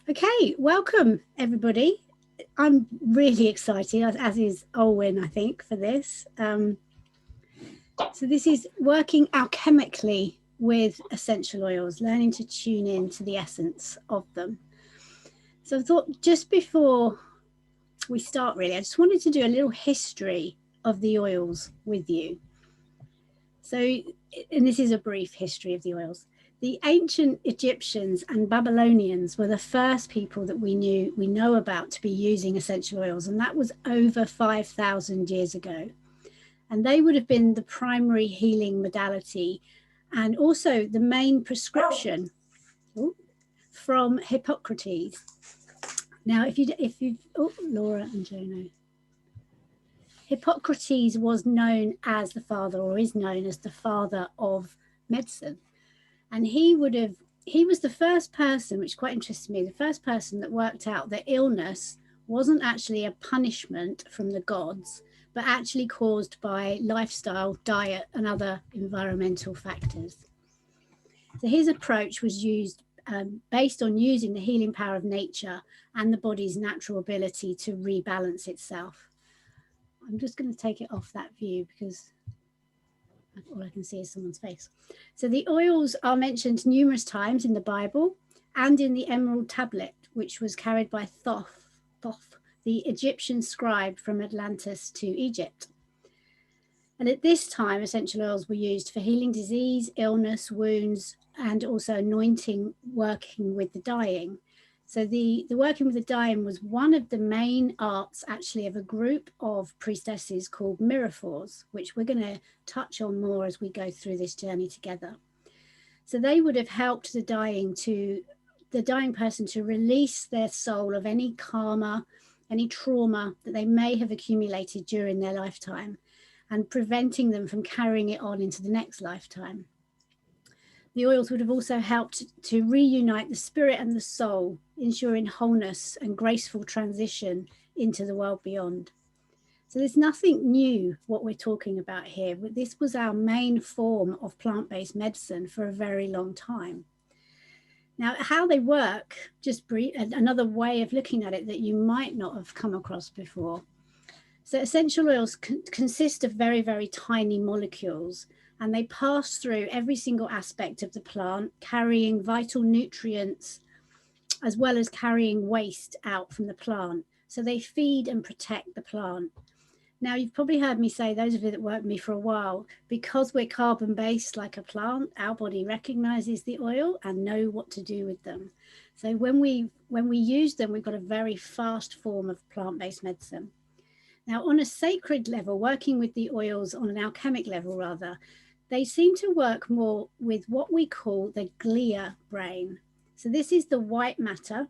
Okay, welcome everybody. I'm really excited, as is Olwen, I think, for this. So this is working alchemically with essential oils, learning to tune in to the essence of them. So I thought just before we start, really, I just wanted to do a little history of the oils with you. So, and this is a brief history of the oils. The ancient Egyptians and Babylonians were the first people that we know about to be using essential oils, and that was over 5,000 years ago. And they would have been the primary healing modality and also the main prescription from Hippocrates. Now, if you, Laura and Jono. Hippocrates was known as the father, or is known as the father of medicine. And he was the first person, which quite interested me, the first person that worked out that illness wasn't actually a punishment from the gods, but actually caused by lifestyle, diet, and other environmental factors. So his approach was used based on using the healing power of nature and the body's natural ability to rebalance itself. I'm just going to take it off that view because all I can see is someone's face. So the oils are mentioned numerous times in the Bible and in the Emerald Tablet, which was carried by Thoth, the Egyptian scribe from Atlantis to Egypt. And at this time, essential oils were used for healing disease, illness, wounds, and also anointing, working with the dying. So the working with the dying was one of the main arts actually of a group of priestesses called Miraphors, which we're going to touch on more as we go through this journey together. So they would have helped the dying person to release their soul of any karma, any trauma that they may have accumulated during their lifetime, and preventing them from carrying it on into the next lifetime. The oils would have also helped to reunite the spirit and the soul, ensuring wholeness and graceful transition into the world beyond. So there's nothing new what we're talking about here. This was our main form of plant-based medicine for a very long time. Now, how they work, just another way of looking at it that you might not have come across before. So essential oils consist of very, very tiny molecules, and they pass through every single aspect of the plant, carrying vital nutrients as well as carrying waste out from the plant. So they feed and protect the plant. Now, you've probably heard me say, those of you that worked with me for a while, because we're carbon-based like a plant, our body recognizes the oil and know what to do with them. So when we use them, we've got a very fast form of plant-based medicine. Now, on a sacred level, working with the oils on an alchemic level rather, they seem to work more with what we call the glia brain. So this is the white matter,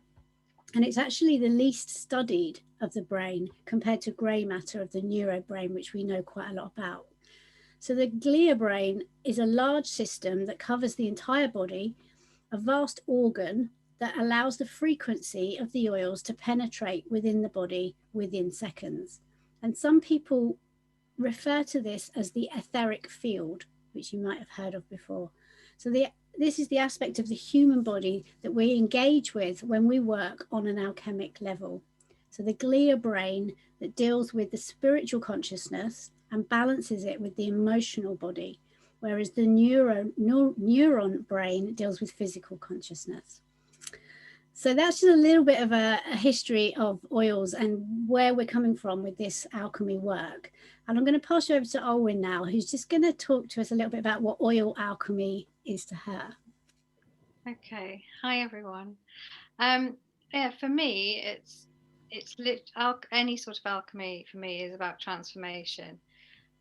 and it's actually the least studied of the brain compared to grey matter of the neurobrain, which we know quite a lot about. So the glia brain is a large system that covers the entire body, a vast organ that allows the frequency of the oils to penetrate within the body within seconds. And some people refer to this as the etheric field, which you might have heard of before. So this is the aspect of the human body that we engage with when we work on an alchemic level. So the glia brain that deals with the spiritual consciousness and balances it with the emotional body, whereas the neuron brain deals with physical consciousness. So that's just a little bit of a history of oils and where we're coming from with this alchemy work. And I'm going to pass you over to Olwen now, who's just going to talk to us a little bit about what oil alchemy is to her. Okay, hi everyone. Yeah, for me, any sort of alchemy for me is about transformation,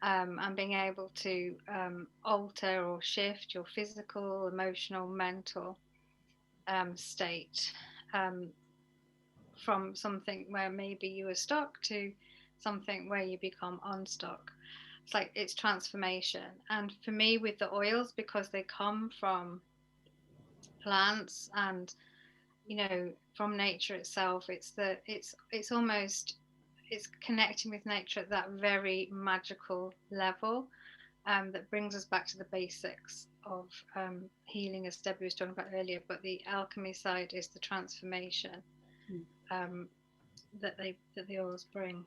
and being able to alter or shift your physical, emotional, mental state, um, from something where maybe you were stuck to something where you become unstuck. It's transformation. And for me, with the oils, because they come from plants and from nature itself, it's connecting with nature at that very magical level, that brings us back to the basics healing, as Debbie was talking about earlier, but the alchemy side is the transformation that the oils bring.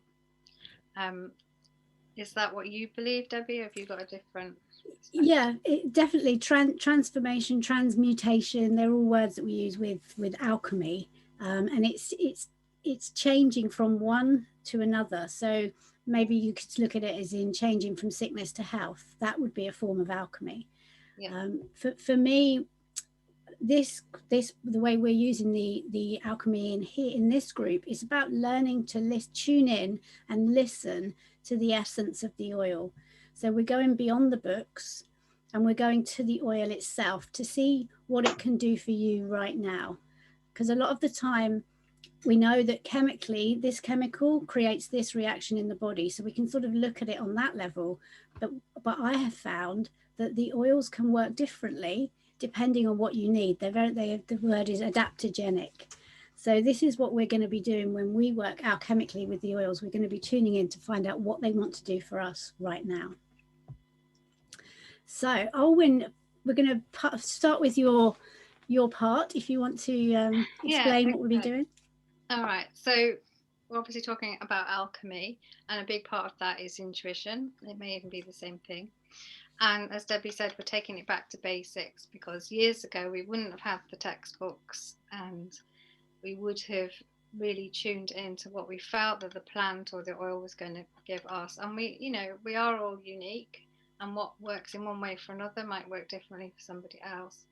Is that what you believe, Debbie? Or have you got a different perspective? Yeah, definitely transformation, transmutation. They're all words that we use with alchemy, and it's changing from one to another. So maybe you could look at it as in changing from sickness to health. That would be a form of alchemy. Yeah. For me, this the way we're using the alchemy in here in this group is about learning to tune in and listen to the essence of the oil. So we're going beyond the books and we're going to the oil itself to see what it can do for you right now, because a lot of the time we know that chemically this chemical creates this reaction in the body, so we can sort of look at it on that level. But I have found that the oils can work differently depending on what you need. The word is adaptogenic. So this is what we're going to be doing when we work alchemically with the oils. We're going to be tuning in to find out what they want to do for us right now. So Alwyn, we're going to start with your part, if you want to explain what we'll be doing. All right, so we're obviously talking about alchemy, and a big part of that is intuition. It may even be the same thing. And as Debbie said, we're taking it back to basics, because years ago we wouldn't have had the textbooks, and we would have really tuned into what we felt that the plant or the oil was going to give us. And we are all unique, and what works in one way for another might work differently for somebody else.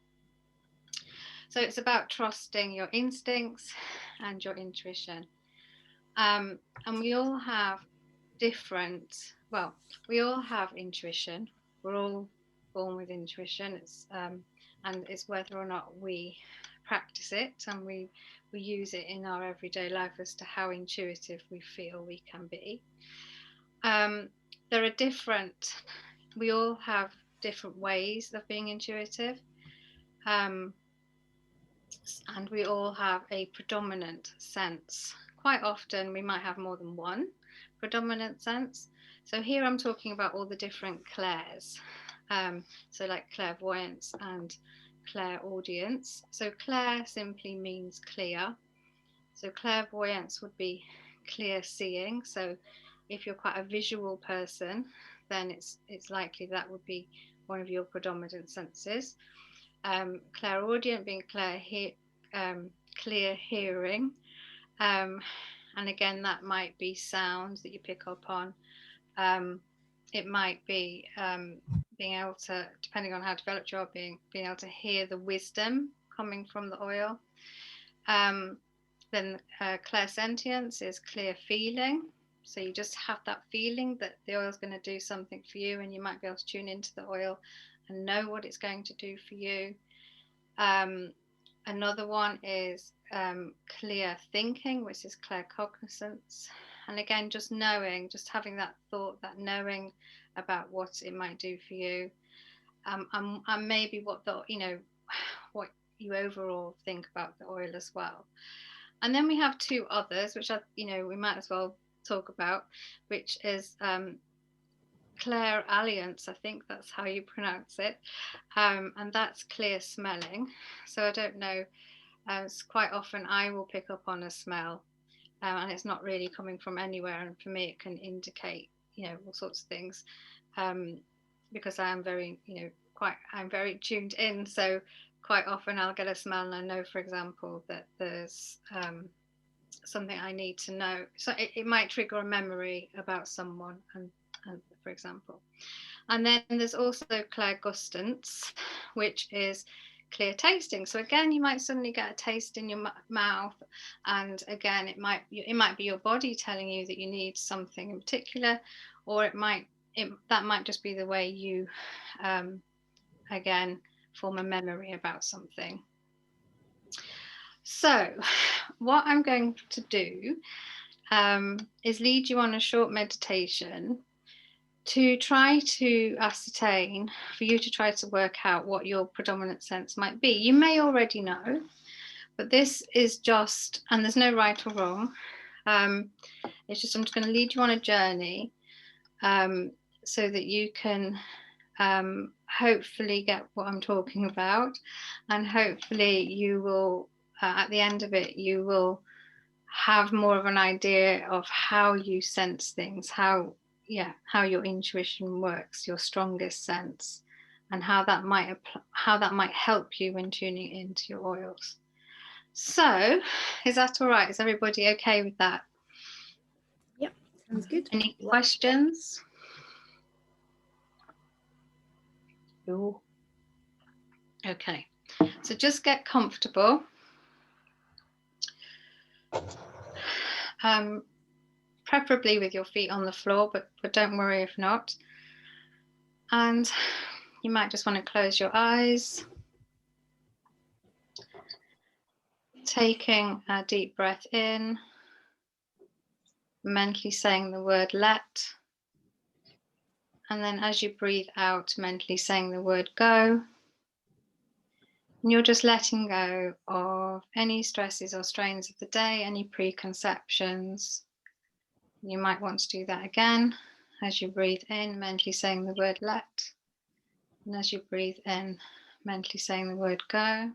So it's about trusting your instincts and your intuition. And we all have we all have intuition. We're all born with intuition. And it's whether or not we practice it and we use it in our everyday life as to how intuitive we feel we can be. We all have different ways of being intuitive. And we all have a predominant sense. Quite often we might have more than one predominant sense. So here I'm talking about all the different clairs. So like clairvoyance and clairaudience. So clair simply means clear. So clairvoyance would be clear seeing. So if you're quite a visual person, then it's likely that would be one of your predominant senses. Clairaudient being clear hearing, and again that might be sounds that you pick up on. It might be being able to, depending on how developed you are, being able to hear the wisdom coming from the oil. Then clairsentience is clear feeling. So you just have that feeling that the oil is going to do something for you, and you might be able to tune into the oil and know what it's going to do for you. Another one is clear thinking, which is claircognizance. And again, just knowing, just having that thought, that knowing about what it might do for you, and maybe what you overall think about the oil as well. And then we have two others, which we might as well talk about, which is clairalliance, I think that's how you pronounce it, and that's clear smelling. So I don't know, quite often I will pick up on a smell, and it's not really coming from anywhere, and for me it can indicate all sorts of things, because I am very I'm very tuned in. So quite often I'll get a smell and I know, for example, that there's something I need to know. So it might trigger a memory about someone, and for example. And then there's also clairgustance, which is clear tasting. So again, you might suddenly get a taste in your mouth, and again, it might be your body telling you that you need something in particular, or that might just be the way you again form a memory about something. So what I'm going to do is lead you on a short meditation to try to ascertain, for you to try to work out what your predominant sense might be. You may already know, but this is just, and there's no right or wrong. It's just, I'm just going to lead you on a journey so that you can hopefully get what I'm talking about, and hopefully you will, at the end of it, you will have more of an idea of how you sense things, how your intuition works, your strongest sense, and how that might help you when tuning into your oils. So, is that all right? Is everybody okay with that? Yep, sounds good. Any questions? Ooh. Okay, so just get comfortable. Preferably with your feet on the floor, but don't worry if not. And you might just want to close your eyes. Taking a deep breath in, mentally saying the word let. And then as you breathe out, mentally saying the word go. And you're just letting go of any stresses or strains of the day, any preconceptions. You might want to do that again as you breathe in, mentally saying the word let. And as you breathe in, mentally saying the word go.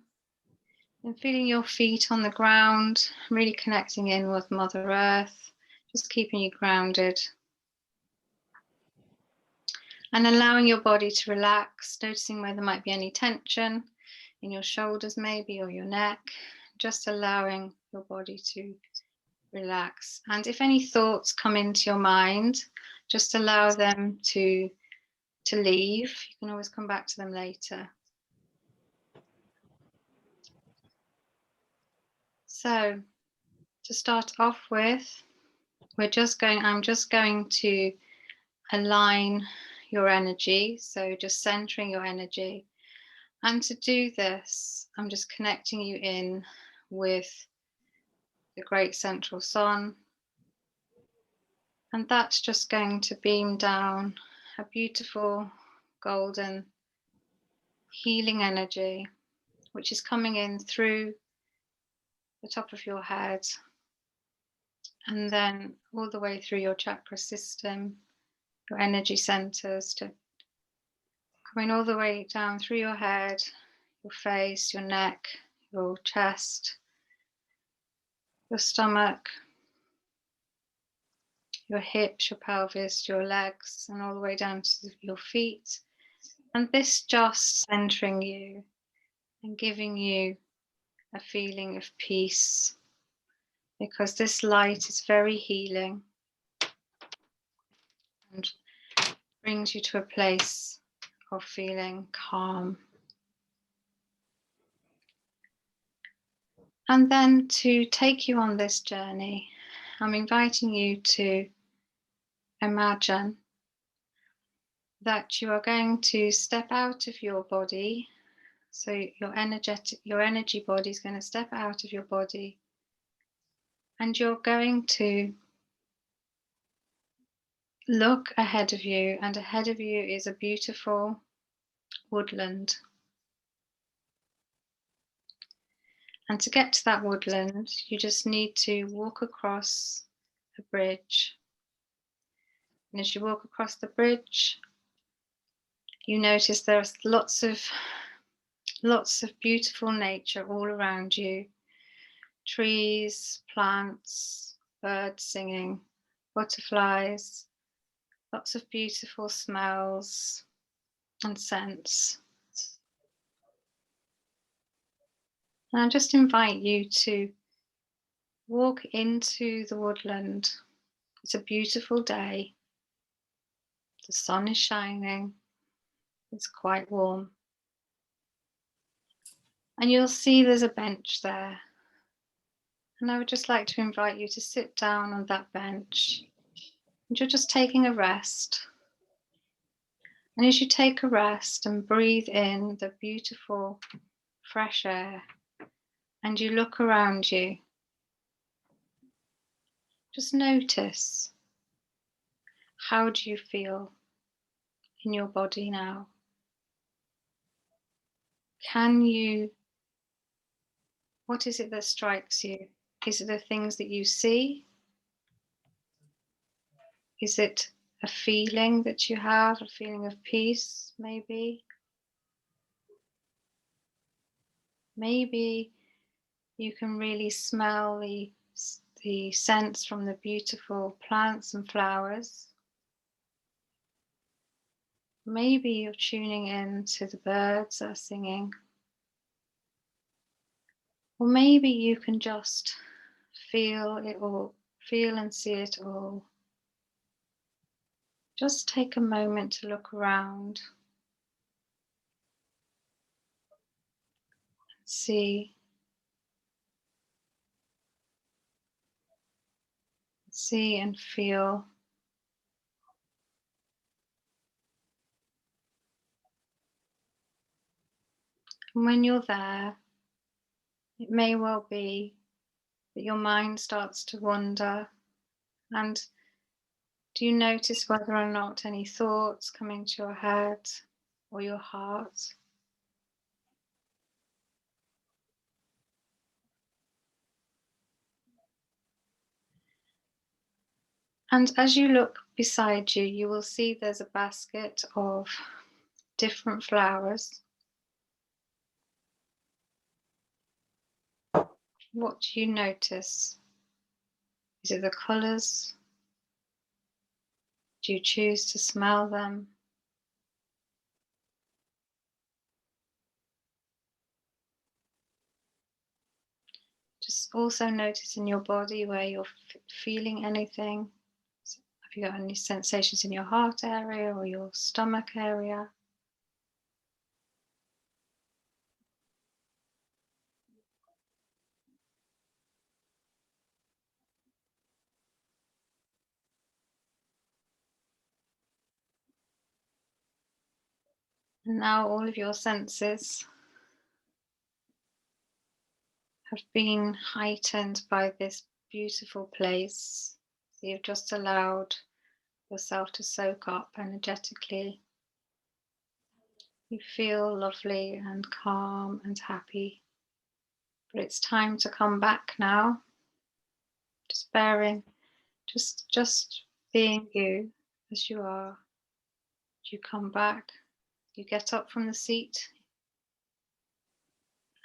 And feeling your feet on the ground, really connecting in with Mother Earth, just keeping you grounded. And allowing your body to relax, noticing where there might be any tension in your shoulders maybe, or your neck, just allowing your body to relax. And if any thoughts come into your mind, just allow them to leave. You can always come back to them later. So to start off with, I'm just going to align your energy. So just centering your energy. And to do this, I'm just connecting you in with the great central sun. And that's just going to beam down a beautiful golden healing energy, which is coming in through the top of your head and then all the way through your chakra system, your energy centers, to coming all the way down through your head, your face, your neck, your chest, your stomach, your hips, your pelvis, your legs, and all the way down to your feet. And this just centering you and giving you a feeling of peace, because this light is very healing and brings you to a place of feeling calm. And then to take you on this journey, I'm inviting you to imagine that you are going to step out of your body. So your energy body is going to step out of your body, and you're going to look ahead of you, and ahead of you is a beautiful woodland. And to get to that woodland, you just need to walk across a bridge. And as you walk across the bridge, you notice there's lots of beautiful nature all around you. Trees, plants, birds singing, butterflies, lots of beautiful smells and scents. And I just invite you to walk into the woodland. It's a beautiful day. The sun is shining. It's quite warm. And you'll see there's a bench there. And I would just like to invite you to sit down on that bench. And you're just taking a rest. And as you take a rest and breathe in the beautiful fresh air, and you look around you, just notice, how do you feel in your body now? What is it that strikes you? Is it the things that you see? Is it a feeling that you have, a feeling of peace, maybe. Maybe you can really smell the scents from the beautiful plants and flowers. Maybe you're tuning in to the birds that are singing. Or maybe you can just feel it all, feel and see it all. Just take a moment to look around. See and feel. And when you're there, it may well be that your mind starts to wander. And do you notice whether or not any thoughts come into your head or your heart? And as you look beside you, you will see there's a basket of different flowers. What do you notice? Is it the colours? Do you choose to smell them? Just also notice in your body where you're feeling anything. Have you got any sensations in your heart area or your stomach area? And now all of your senses have been heightened by this beautiful place. So you've just allowed yourself to soak up energetically. You feel lovely and calm and happy. But it's time to come back now. Just being you as you are. You come back, you get up from the seat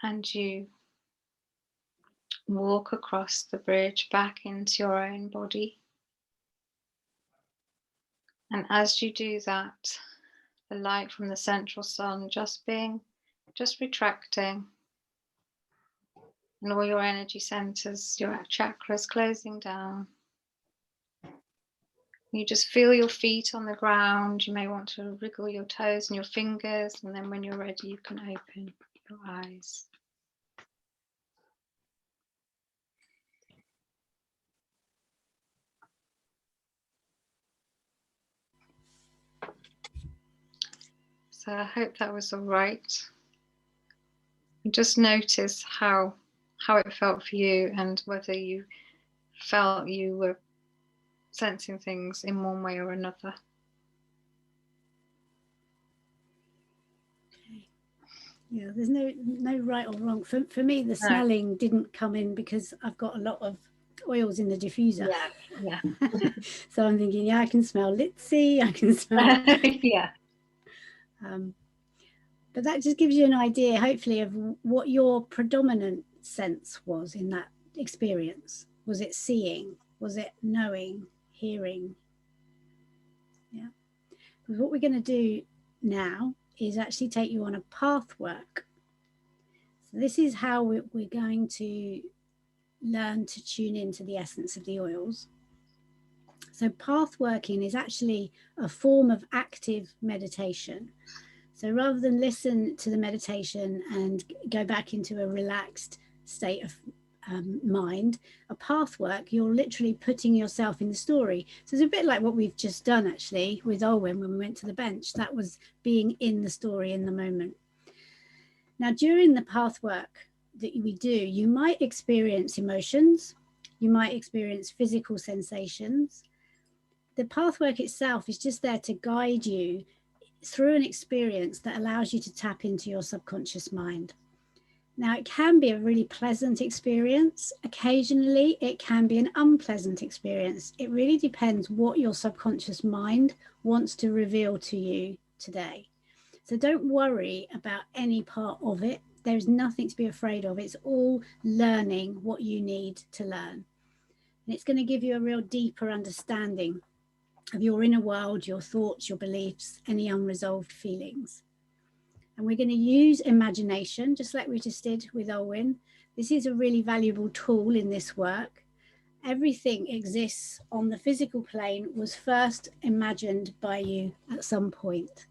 and you walk across the bridge back into your own body. And as you do that, the light from the central sun just retracting, and all your energy centers, your chakras closing down. You just feel your feet on the ground. You may want to wriggle your toes and your fingers, and then when you're ready, you can open your eyes. So I hope that was all right. And just notice how it felt for you and whether you felt you were sensing things in one way or another. Okay. Yeah, there's no right or wrong. For me, the smelling didn't come in because I've got a lot of oils in the diffuser. Yeah. So I'm thinking, yeah, I can smell linseed, I can smell yeah. But that just gives you an idea, hopefully, of what your predominant sense was in that experience. Was it seeing? Was it knowing, hearing? Yeah. Because what we're going to do now is actually take you on a path work. So this is how we're going to learn to tune into the essence of the oils. So path working is actually a form of active meditation. So rather than listen to the meditation and go back into a relaxed state of mind, a path work, you're literally putting yourself in the story. So it's a bit like what we've just done actually with Olwen when we went to the bench. That was being in the story in the moment. Now, during the path work that we do, you might experience emotions, you might experience physical sensations. The path work itself is just there to guide you through an experience that allows you to tap into your subconscious mind. Now, it can be a really pleasant experience. Occasionally, it can be an unpleasant experience. It really depends what your subconscious mind wants to reveal to you today. So don't worry about any part of it. There's nothing to be afraid of. It's all learning what you need to learn. And it's going to give you a real deeper understanding of your inner world, your thoughts, your beliefs, any unresolved feelings. And we're going to use imagination, just like we just did with Olwyn. This is a really valuable tool in this work. Everything exists on the physical plane was first imagined by you at some point.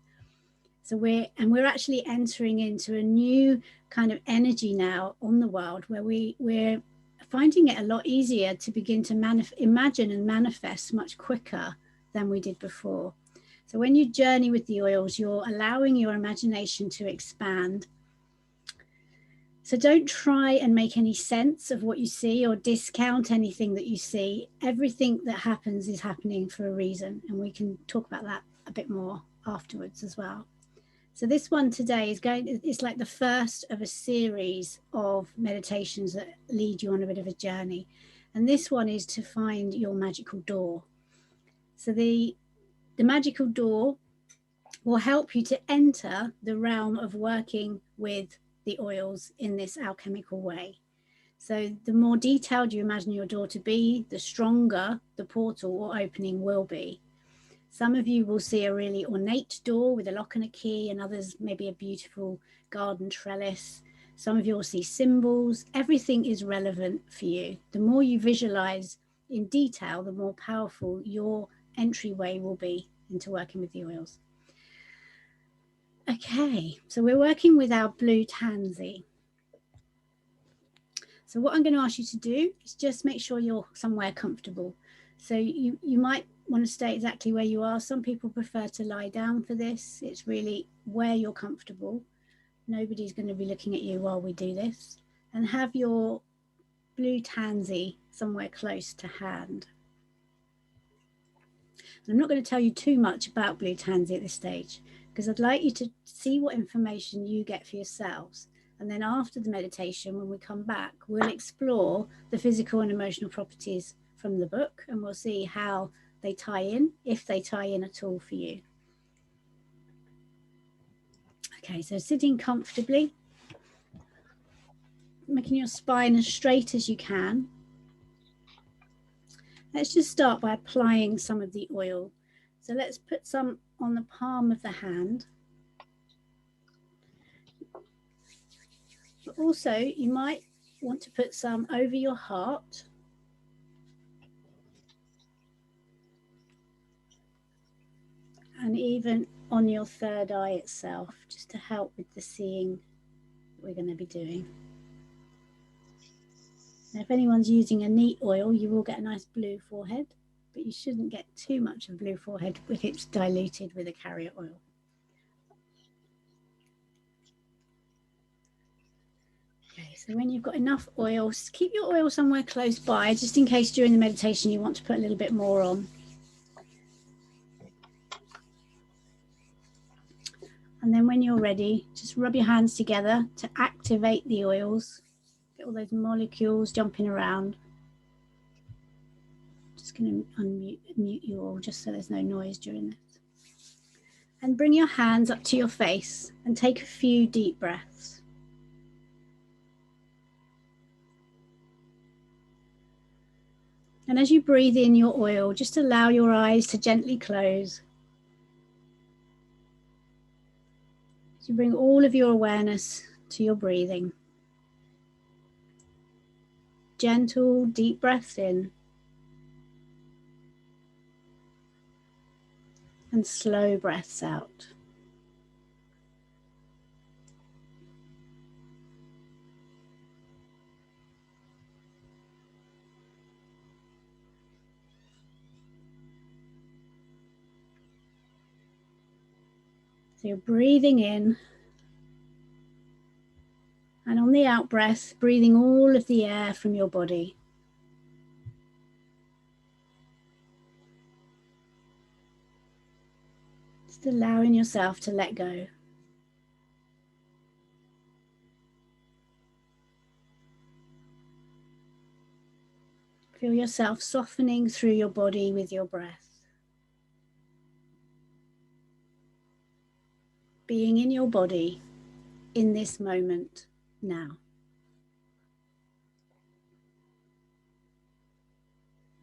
So we're actually entering into a new kind of energy now on the world where we're finding it a lot easier to begin to imagine and manifest much quicker than we did before. So when you journey with the oils, you're allowing your imagination to expand. So don't try and make any sense of what you see or discount anything that you see. Everything that happens is happening for a reason. And we can talk about that a bit more afterwards as well. So this one today it's like the first of a series of meditations that lead you on a bit of a journey. And this one is to find your magical door. So the magical door will help you to enter the realm of working with the oils in this alchemical way. So the more detailed you imagine your door to be, the stronger the portal or opening will be. Some of you will see a really ornate door with a lock and a key, and others maybe a beautiful garden trellis. Some of you will see symbols. Everything is relevant for you. The more you visualize in detail, the more powerful your entryway will be into working with the oils. Okay, so we're working with our blue tansy. So what I'm going to ask you to do is just make sure you're somewhere comfortable. So you might want to stay exactly where you are. Some people prefer to lie down for this. It's really where you're comfortable. Nobody's going to be looking at you while we do this. And have your blue tansy somewhere close to hand. And I'm not going to tell you too much about blue tansy at this stage, because I'd like you to see what information you get for yourselves. And then after the meditation, when we come back, we'll explore the physical and emotional properties from the book, and we'll see how they tie in, if they tie in at all for you. Okay, so sitting comfortably, making your spine as straight as you can. Let's just start by applying some of the oil. So let's put some on the palm of the hand. But also, you might want to put some over your heart. And even on your third eye itself, just to help with the seeing that we're going to be doing. Now, if anyone's using a neat oil, you will get a nice blue forehead, but you shouldn't get too much of a blue forehead if it's diluted with a carrier oil. Okay, so when you've got enough oil, keep your oil somewhere close by, just in case during the meditation you want to put a little bit more on. And then when you're ready, just rub your hands together to activate the oils. Get all those molecules jumping around. Just going to unmute you all just so there's no noise during this. And bring your hands up to your face and take a few deep breaths. And as you breathe in your oil, just allow your eyes to gently close. So bring all of your awareness to your breathing. Gentle, deep breaths in. And slow breaths out. So you're breathing in, and on the out breath, breathing all of the air from your body. Just allowing yourself to let go. Feel yourself softening through your body with your breath. Being in your body in this moment now.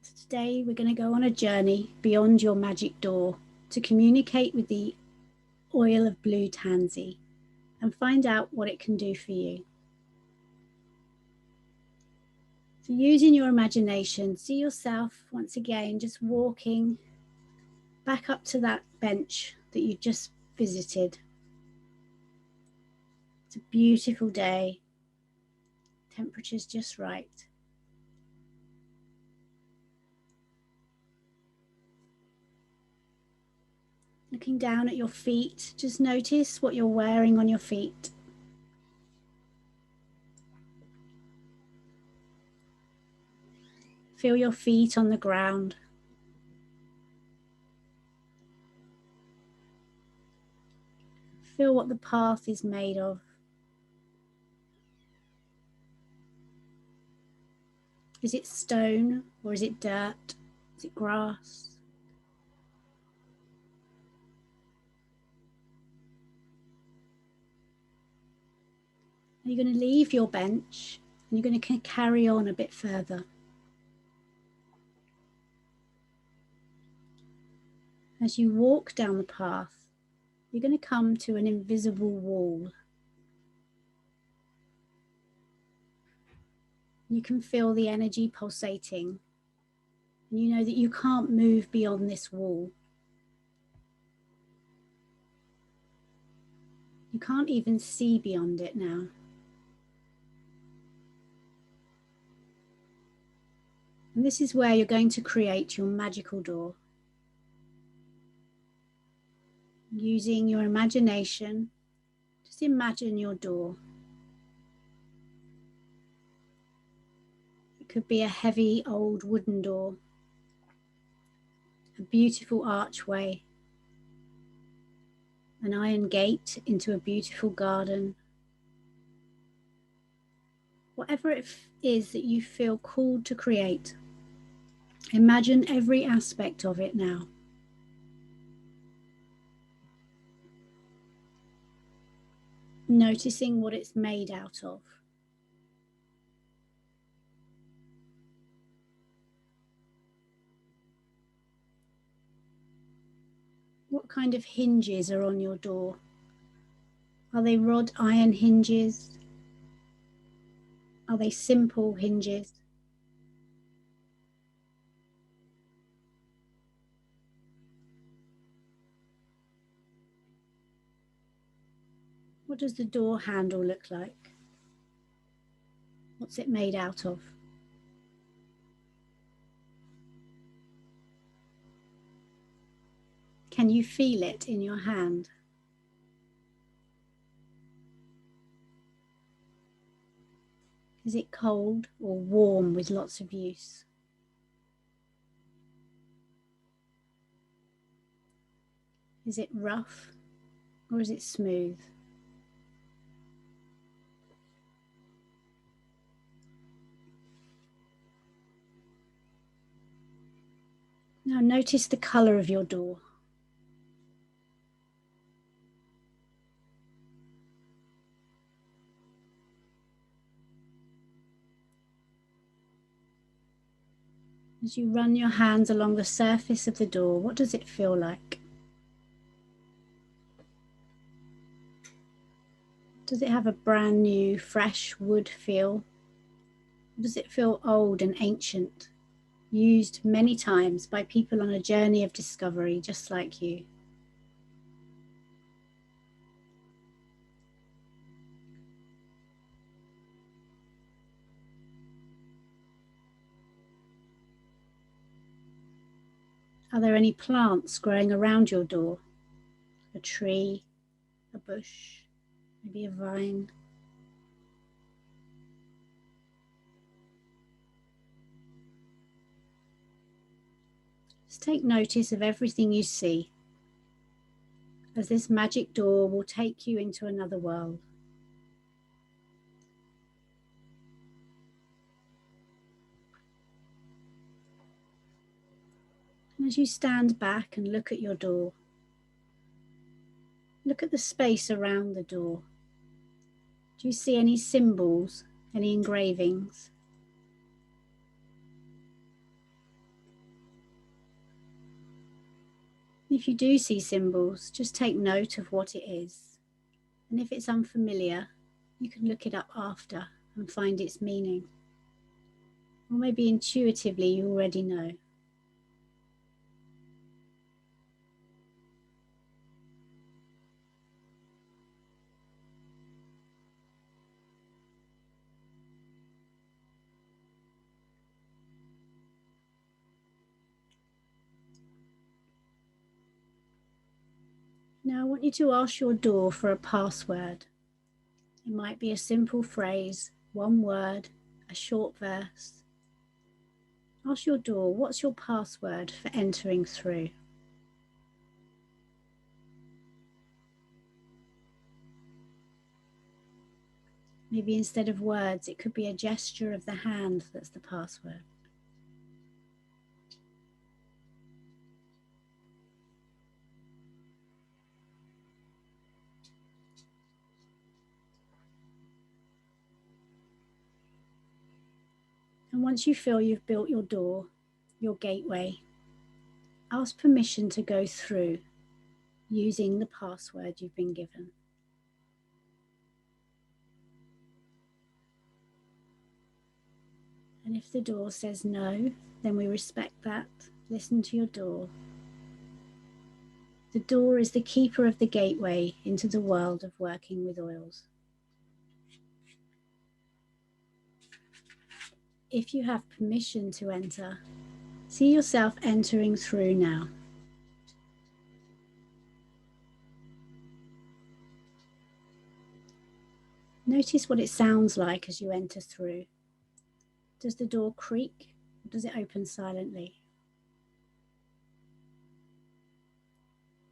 So today we're going to go on a journey beyond your magic door to communicate with the oil of blue tansy and find out what it can do for you. So using your imagination, see yourself once again just walking back up to that bench that you just visited. It's a beautiful day. Temperature's just right. Looking down at your feet, just notice what you're wearing on your feet. Feel your feet on the ground. Feel what the path is made of. Is it stone or is it dirt? Is it grass? You're going to leave your bench and you're going to carry on a bit further. As you walk down the path, you're going to come to an invisible wall. You can feel the energy pulsating, and you know that you can't move beyond this wall. You can't even see beyond it now. And this is where you're going to create your magical door. Using your imagination, just imagine your door. It could be a heavy old wooden door, a beautiful archway, an iron gate into a beautiful garden. Whatever it is that you feel called to create, imagine every aspect of it now. Noticing what it's made out of. What kind of hinges are on your door? Are they wrought iron hinges? Are they simple hinges? What does the door handle look like? What's it made out of? Can you feel it in your hand? Is it cold or warm with lots of use? Is it rough or is it smooth? Now notice the colour of your door. As you run your hands along the surface of the door, what does it feel like? Does it have a brand new, fresh wood feel? Or does it feel old and ancient, used many times by people on a journey of discovery just like you? Are there any plants growing around your door? A tree, a bush, maybe a vine? Just take notice of everything you see, as this magic door will take you into another world. And as you stand back and look at your door, look at the space around the door. Do you see any symbols, any engravings? If you do see symbols, just take note of what it is. And if it's unfamiliar, you can look it up after and find its meaning. Or maybe intuitively you already know. Now I want you to ask your door for a password. It might be a simple phrase, one word, a short verse. Ask your door, what's your password for entering through? Maybe instead of words, it could be a gesture of the hand that's the password. And once you feel you've built your door, your gateway, ask permission to go through using the password you've been given. And if the door says no, then we respect that. Listen to your door. The door is the keeper of the gateway into the world of working with oils. If you have permission to enter, see yourself entering through now. Notice what it sounds like as you enter through. Does the door creak or does it open silently?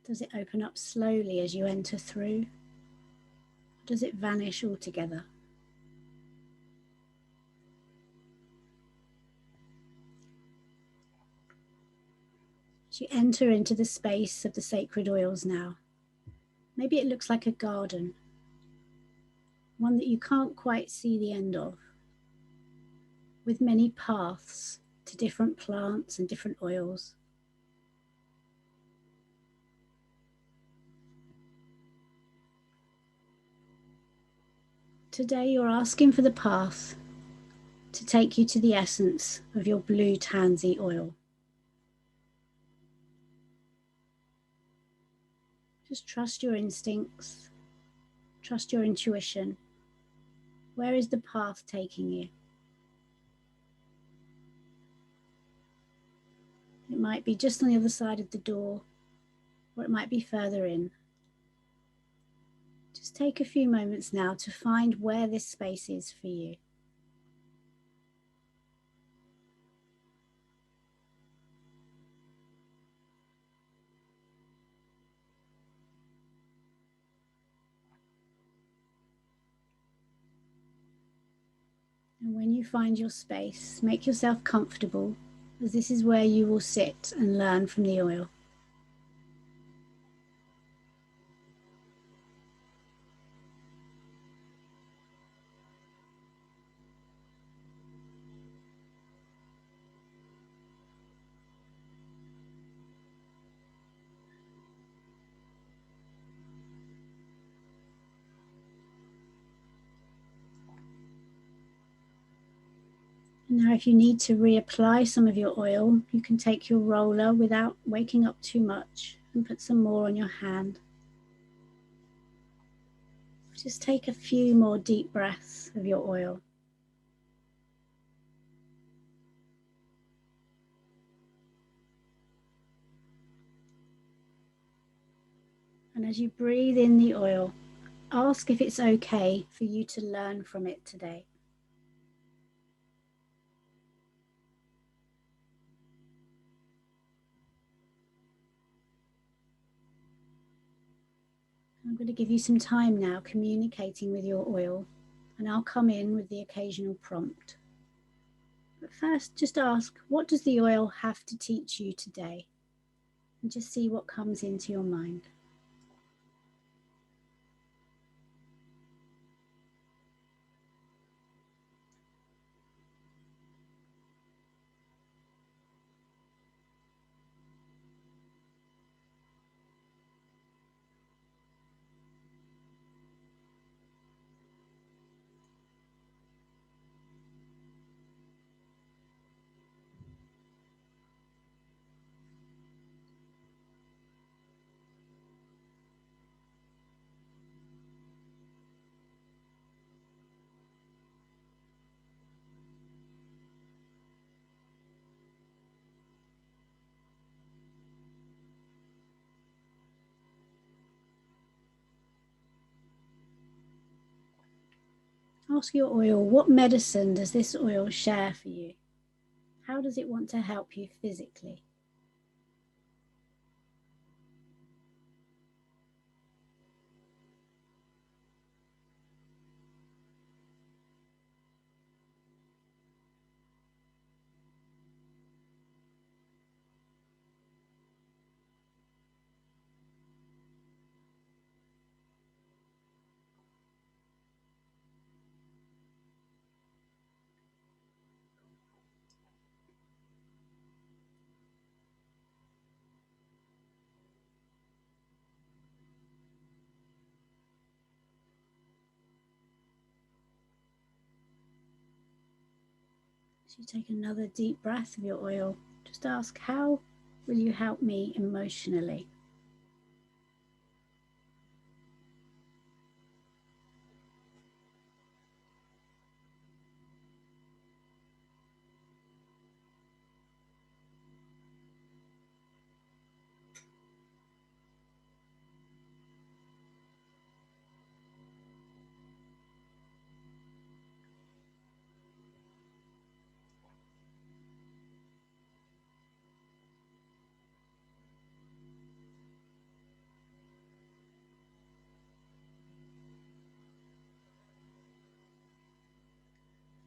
Does it open up slowly as you enter through? Or does it vanish altogether? As you enter into the space of the sacred oils now, maybe it looks like a garden, one that you can't quite see the end of, with many paths to different plants and different oils. Today you're asking for the path to take you to the essence of your blue tansy oil. Just trust your instincts, trust your intuition. Where is the path taking you? It might be just on the other side of the door, or it might be further in. Just take a few moments now to find where this space is for you. And when you find your space, make yourself comfortable, as this is where you will sit and learn from the oil. Now, if you need to reapply some of your oil, you can take your roller without waking up too much and put some more on your hand. Just take a few more deep breaths of your oil. And as you breathe in the oil, ask if it's okay for you to learn from it today. I'm going to give you some time now communicating with your oil, and I'll come in with the occasional prompt. But first, just ask, what does the oil have to teach you today? and just see what comes into your mind. Ask your oil, what medicine does this oil share for you? How does it want to help you physically? So you take another deep breath of your oil. Just ask, how will you help me emotionally?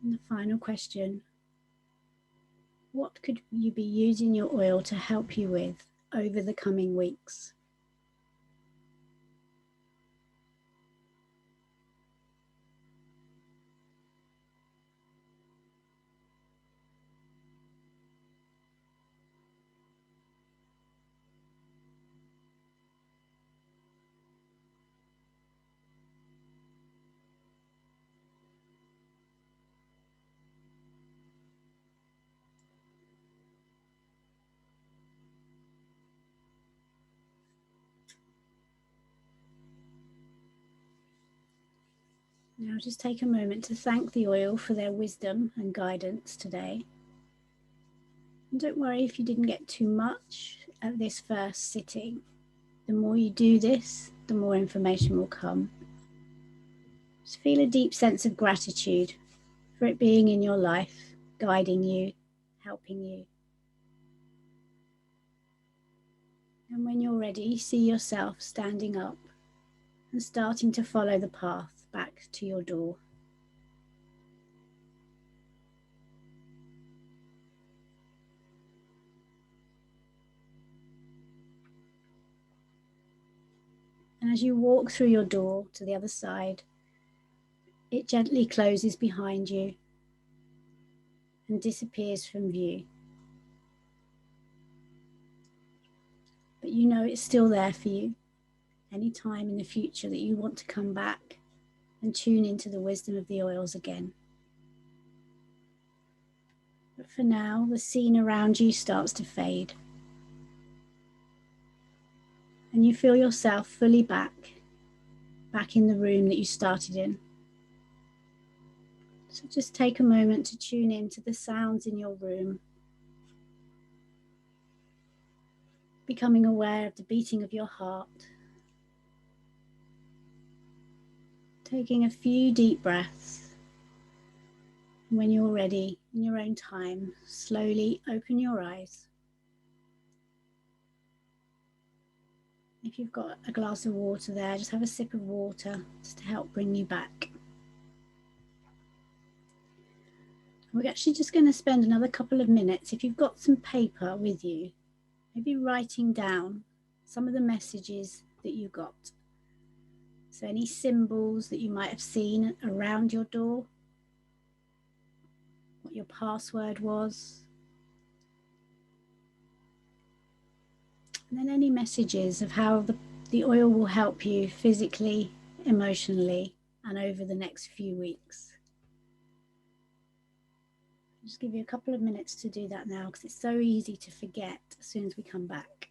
And the final question, what could you be using your oil to help you with over the coming weeks? Now just take a moment to thank the oil for their wisdom and guidance today. And don't worry if you didn't get too much at this first sitting. The more you do this, the more information will come. Just feel a deep sense of gratitude for it being in your life, guiding you, helping you. And when you're ready, see yourself standing up and starting to follow the path back to your door. And as you walk through your door to the other side, it gently closes behind you and disappears from view. But you know it's still there for you any time in the future that you want to come back and tune into the wisdom of the oils again. But for now, the scene around you starts to fade. And you feel yourself fully back in the room that you started in. So just take a moment to tune in to the sounds in your room, becoming aware of the beating of your heart, taking a few deep breaths. And when you're ready, in your own time, slowly open your eyes. If you've got a glass of water there, just have a sip of water just to help bring you back. We're actually just going to spend another couple of minutes. If you've got some paper with you, maybe writing down some of the messages that you got. So any symbols that you might have seen around your door, what your password was, and then any messages of how the oil will help you physically, emotionally, and over the next few weeks. I'll just give you a couple of minutes to do that now, because it's so easy to forget as soon as we come back.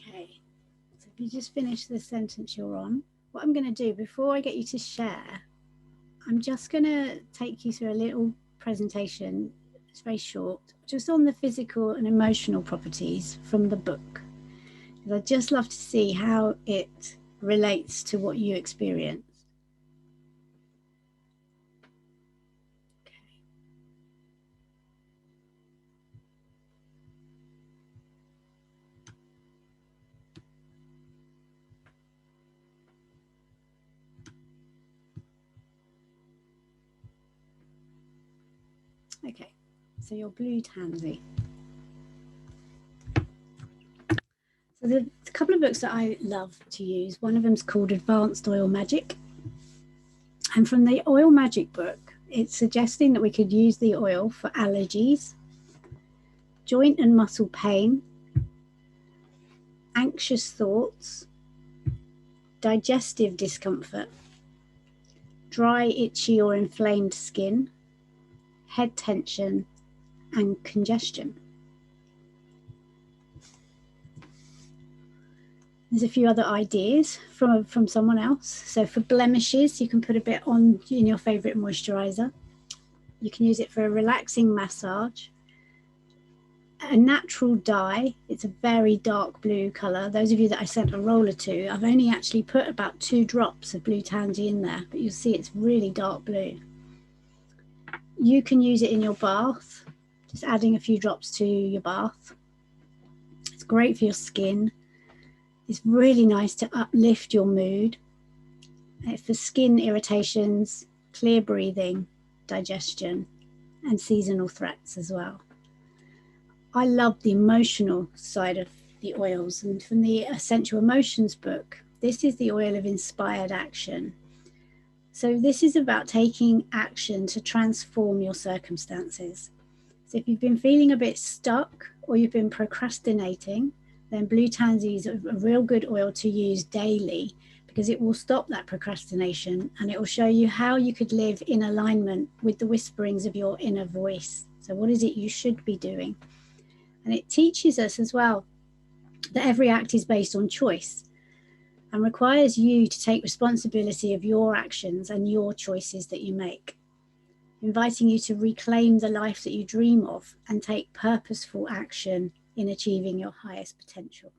Okay, so if you just finish the sentence you're on, what I'm going to do before I get you to share, I'm just going to take you through a little presentation. It's very short, just on the physical and emotional properties from the book. I'd just love to see how it relates to what you experience. Okay, so your blue tansy. So there's a couple of books that I love to use. One of them is called Advanced Oil Magic. And from the Oil Magic book, it's suggesting that we could use the oil for allergies, joint and muscle pain, anxious thoughts, digestive discomfort, dry, itchy, or inflamed skin, head tension, and congestion. There's a few other ideas from someone else. So for blemishes, you can put a bit on in your favorite moisturizer. You can use it for a relaxing massage. A natural dye, it's a very dark blue color. Those of you that I sent a roller to, I've only actually put about 2 drops of blue tansy in there, but you'll see it's really dark blue. You can use it in your bath, just adding a few drops to your bath. It's great for your skin. It's really nice to uplift your mood. For skin irritations, clear breathing, digestion, and seasonal threats as well. I love the emotional side of the oils, and from the Essential Emotions book, this is the oil of inspired action. So this is about taking action to transform your circumstances. So if you've been feeling a bit stuck or you've been procrastinating, then blue tansy is a real good oil to use daily, because it will stop that procrastination and it will show you how you could live in alignment with the whisperings of your inner voice. So what is it you should be doing? And it teaches us as well that every act is based on choice and requires you to take responsibility of your actions and your choices that you make, inviting you to reclaim the life that you dream of and take purposeful action in achieving your highest potential.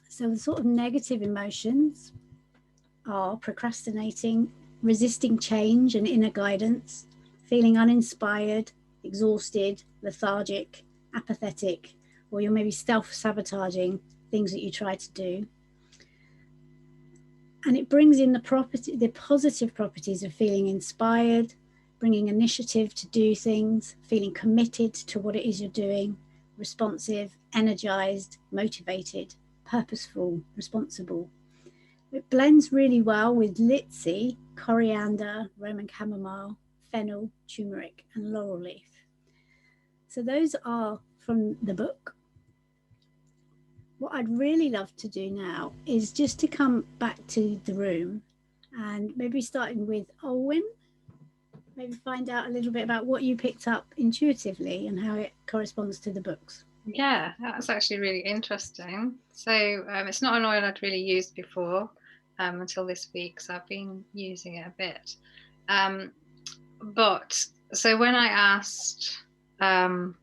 So the sort of negative emotions are procrastinating, resisting change and inner guidance, feeling uninspired, exhausted, lethargic, apathetic, or you're maybe self-sabotaging things that you try to do. And it brings in the positive properties of feeling inspired, bringing initiative to do things, feeling committed to what it is you're doing, responsive, energized, motivated, purposeful, responsible. It blends really well with Litsi, coriander, Roman chamomile, fennel, turmeric, and laurel leaf. So those are from the book. What I'd really love to do now is just to come back to the room and maybe starting with Olwyn, maybe find out a little bit about what you picked up intuitively and how it corresponds to the books. Yeah, that's actually really interesting. So it's not an oil I'd really used before until this week, so I've been using it a bit. But so when I asked what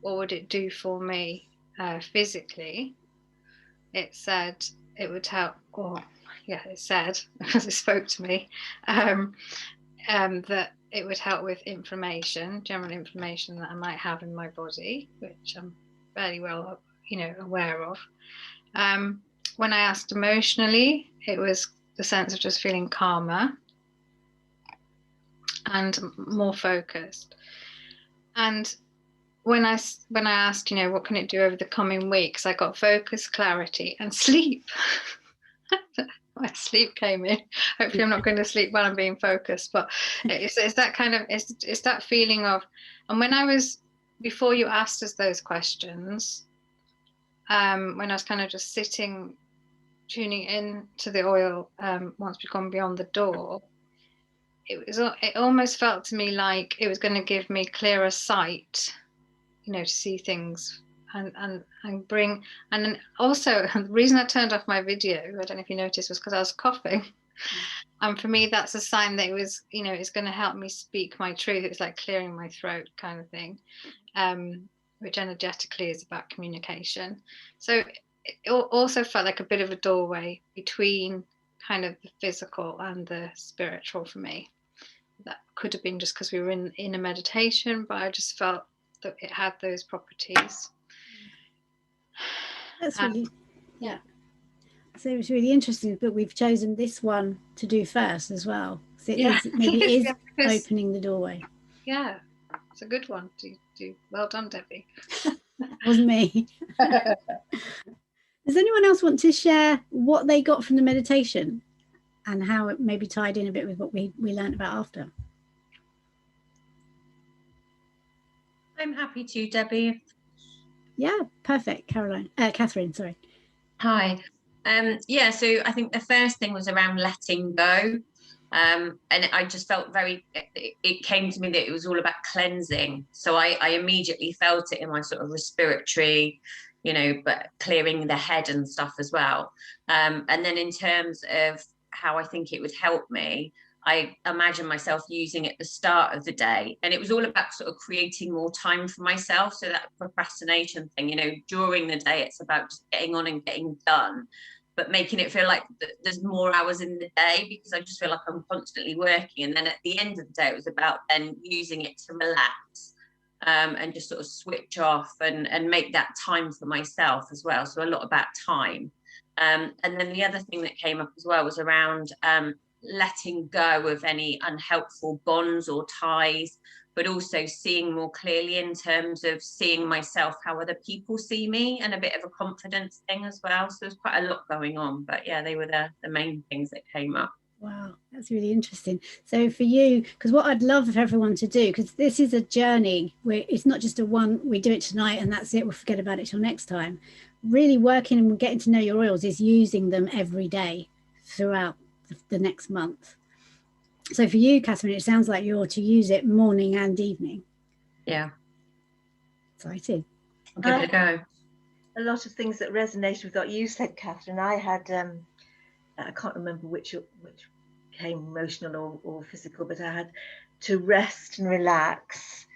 would it do for me physically, it said it would help, or yeah, it said, because it spoke to me, that it would help with inflammation, general inflammation that I might have in my body, which I'm fairly well, aware of. When I asked emotionally, it was the sense of just feeling calmer and more focused. And when I asked, what can it do over the coming weeks, I got focus, clarity, and sleep. My sleep came in. Hopefully I'm not going to sleep while I'm being focused, but it's that kind of, it's that feeling of, and when I was, before you asked us those questions, when I was kind of just sitting, tuning in to the oil, once we've gone beyond the door, it almost felt to me like it was going to give me clearer sight, to see things and bring, and then also the reason I turned off my video, I don't know if you noticed, was because I was coughing. And for me, that's a sign that it was, it's going to help me speak my truth. It's like clearing my throat kind of thing, which energetically is about communication. So it also felt like a bit of a doorway between kind of the physical and the spiritual for me. That could have been just because we were in a meditation, but I just felt that it had those properties. That's really, yeah. So it's really interesting that we've chosen this one to do first as well. So it is opening the doorway. Yeah, it's a good one to do. Well done, Debbie. Wasn't me. Does anyone else want to share what they got from the meditation and how it maybe tied in a bit with what we learned about after? I'm happy to, Debbie. Yeah, perfect. Catherine, sorry. Hi. Yeah, so I think the first thing was around letting go. And I just felt it came to me that it was all about cleansing. So I immediately felt it in my sort of respiratory, but clearing the head and stuff as well. And then in terms of how I think it would help me, I imagine myself using it at the start of the day. And it was all about sort of creating more time for myself. So that procrastination thing, during the day, it's about just getting on and getting done, but making it feel like there's more hours in the day, because I just feel like I'm constantly working. And then at the end of the day, it was about then using it to relax, and just sort of switch off and make that time for myself as well. So a lot about time. And then the other thing that came up as well was around letting go of any unhelpful bonds or ties, but also seeing more clearly in terms of seeing myself how other people see me, and a bit of a confidence thing as well. So there's quite a lot going on, but yeah, they were the main things that came up. Wow, that's really interesting. So for you, because what I'd love for everyone to do, because this is a journey where it's not just we do it tonight and that's it, we'll forget about it till next time. Really working and getting to know your oils is using them every day throughout the next month. So for you, Catherine, it sounds like you're to use it morning and evening. Yeah. Excited. I'll give it a go. A lot of things that resonated with what you said, Catherine. I had, I can't remember which came emotional or physical, but I had to rest and relax,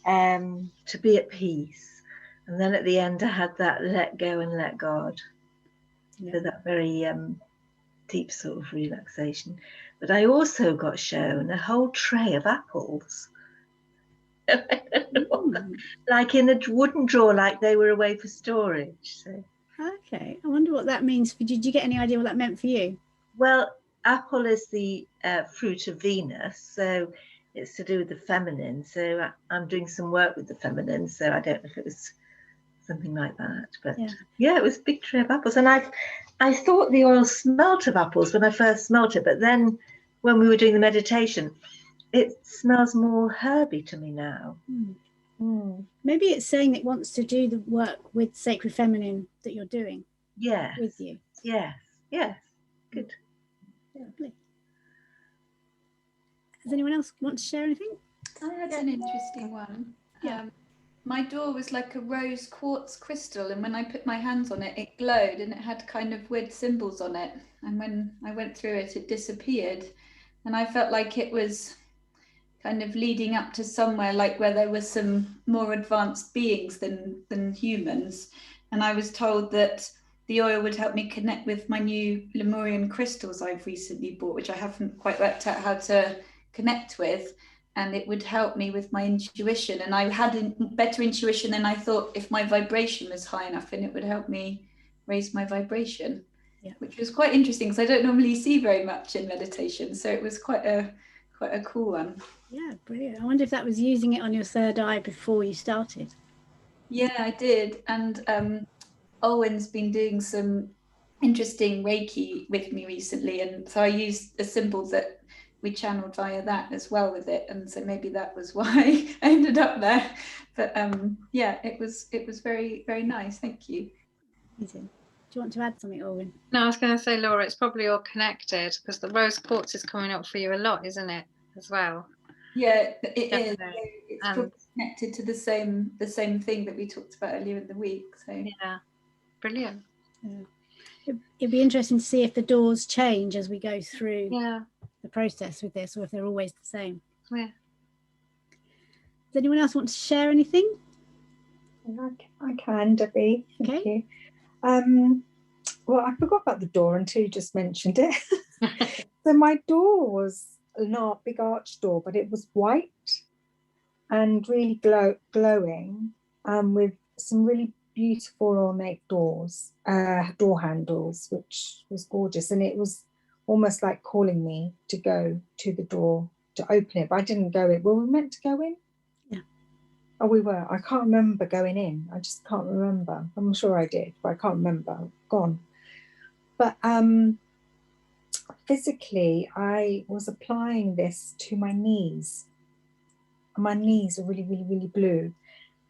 to be at peace. And then at the end, I had that let go and let God. Yeah. So that very deep sort of relaxation. But I also got shown a whole tray of apples. Like in a wooden drawer, like they were away for storage. So. Okay, I wonder what that means. Did you get any idea what that meant for you? Well, apple is the fruit of Venus, so it's to do with the feminine. So I'm doing some work with the feminine, so I don't know if it was something like that. But yeah, it was a big tray of apples. And I thought the oil smelt of apples when I first smelt it, but then when we were doing the meditation, it smells more herby to me now. Maybe it's saying it wants to do the work with sacred feminine that you're doing. Yes. With you. Yes. Good. Lovely. Does anyone else want to share anything? I had an interesting one. Yeah. My door was like a rose quartz crystal, and when I put my hands on it, it glowed, and it had kind of weird symbols on it. And when I went through it, it disappeared. And I felt like it was kind of leading up to somewhere like where there was some more advanced beings than humans. And I was told that the oil would help me connect with my new Lemurian crystals I've recently bought, which I haven't quite worked out how to connect with. And it would help me with my intuition. And I had a better intuition than I thought if my vibration was high enough, and it would help me raise my vibration, which was quite interesting because I don't normally see very much in meditation. So it was quite a cool one. Yeah, brilliant. I wonder if that was using it on your third eye before you started. Yeah, I did. And Owen's been doing some interesting Reiki with me recently. And so I used a symbol that we channeled via that as well with it, and so maybe that was why I ended up there. But yeah, it was very, very nice. Thank you. Amazing. Do you want to add something, Owen? No, I was going to say, Laura, it's probably all connected because the rose quartz is coming up for you a lot, isn't it, as well? Yeah, it is. It's probably connected to the same thing that we talked about earlier in the week. So yeah, brilliant. Yeah. It'd be interesting to see if the doors change as we go through the process with this, or if they're always the same. Yeah. Does anyone else want to share anything? I can, Debbie. Thank you. Well, I forgot about the door until you just mentioned it. So my door was not a big arch door, but it was white and really glowing, with some really beautiful ornate door handles, which was gorgeous. And it was almost like calling me to go to the door to open it, but I didn't go in. Were we meant to go in? Yeah. Oh, we were. I can't remember going in. I just can't remember. I'm sure I did, but I can't remember. Gone. But physically, I was applying this to my knees. My knees are really, really, really blue.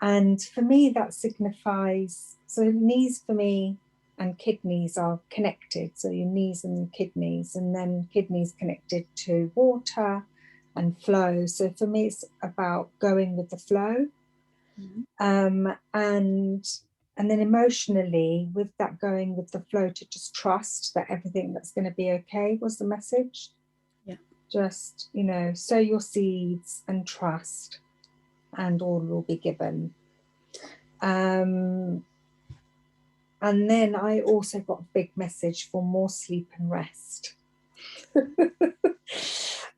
And for me, that signifies, so knees for me and kidneys are connected. So your knees and kidneys, and then kidneys connected to water and flow. So for me, it's about going with the flow. And then emotionally, with that going with the flow, to just trust that everything that's going to be okay was the message. Yeah. Just, sow your seeds and trust, and all will be given. And then I also got a big message for more sleep and rest,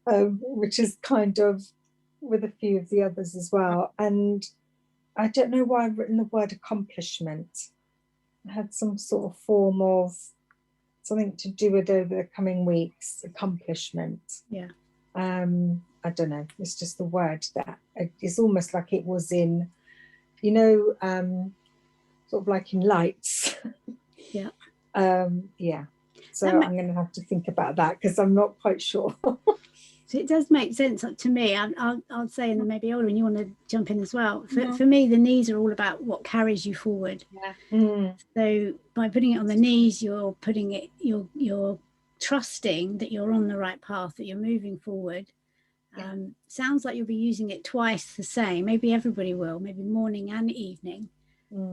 which is kind of with a few of the others as well. And I don't know why I've written the word accomplishment. I had some sort of form of something to do with over the coming weeks, accomplishment. Yeah. I don't know. It's just the word that it's almost like it was in, sort of like in lights. Yeah. Yeah. So I'm going to have to think about that because I'm not quite sure. So it does make sense to me. I'll say, and then maybe Olwen, you want to jump in as well. For me, the knees are all about what carries you forward. Yeah. So by putting it on the knees, you're putting it, you're trusting that you're on the right path, that you're moving forward. Sounds like you'll be using it twice the same. Maybe everybody will, maybe morning and evening,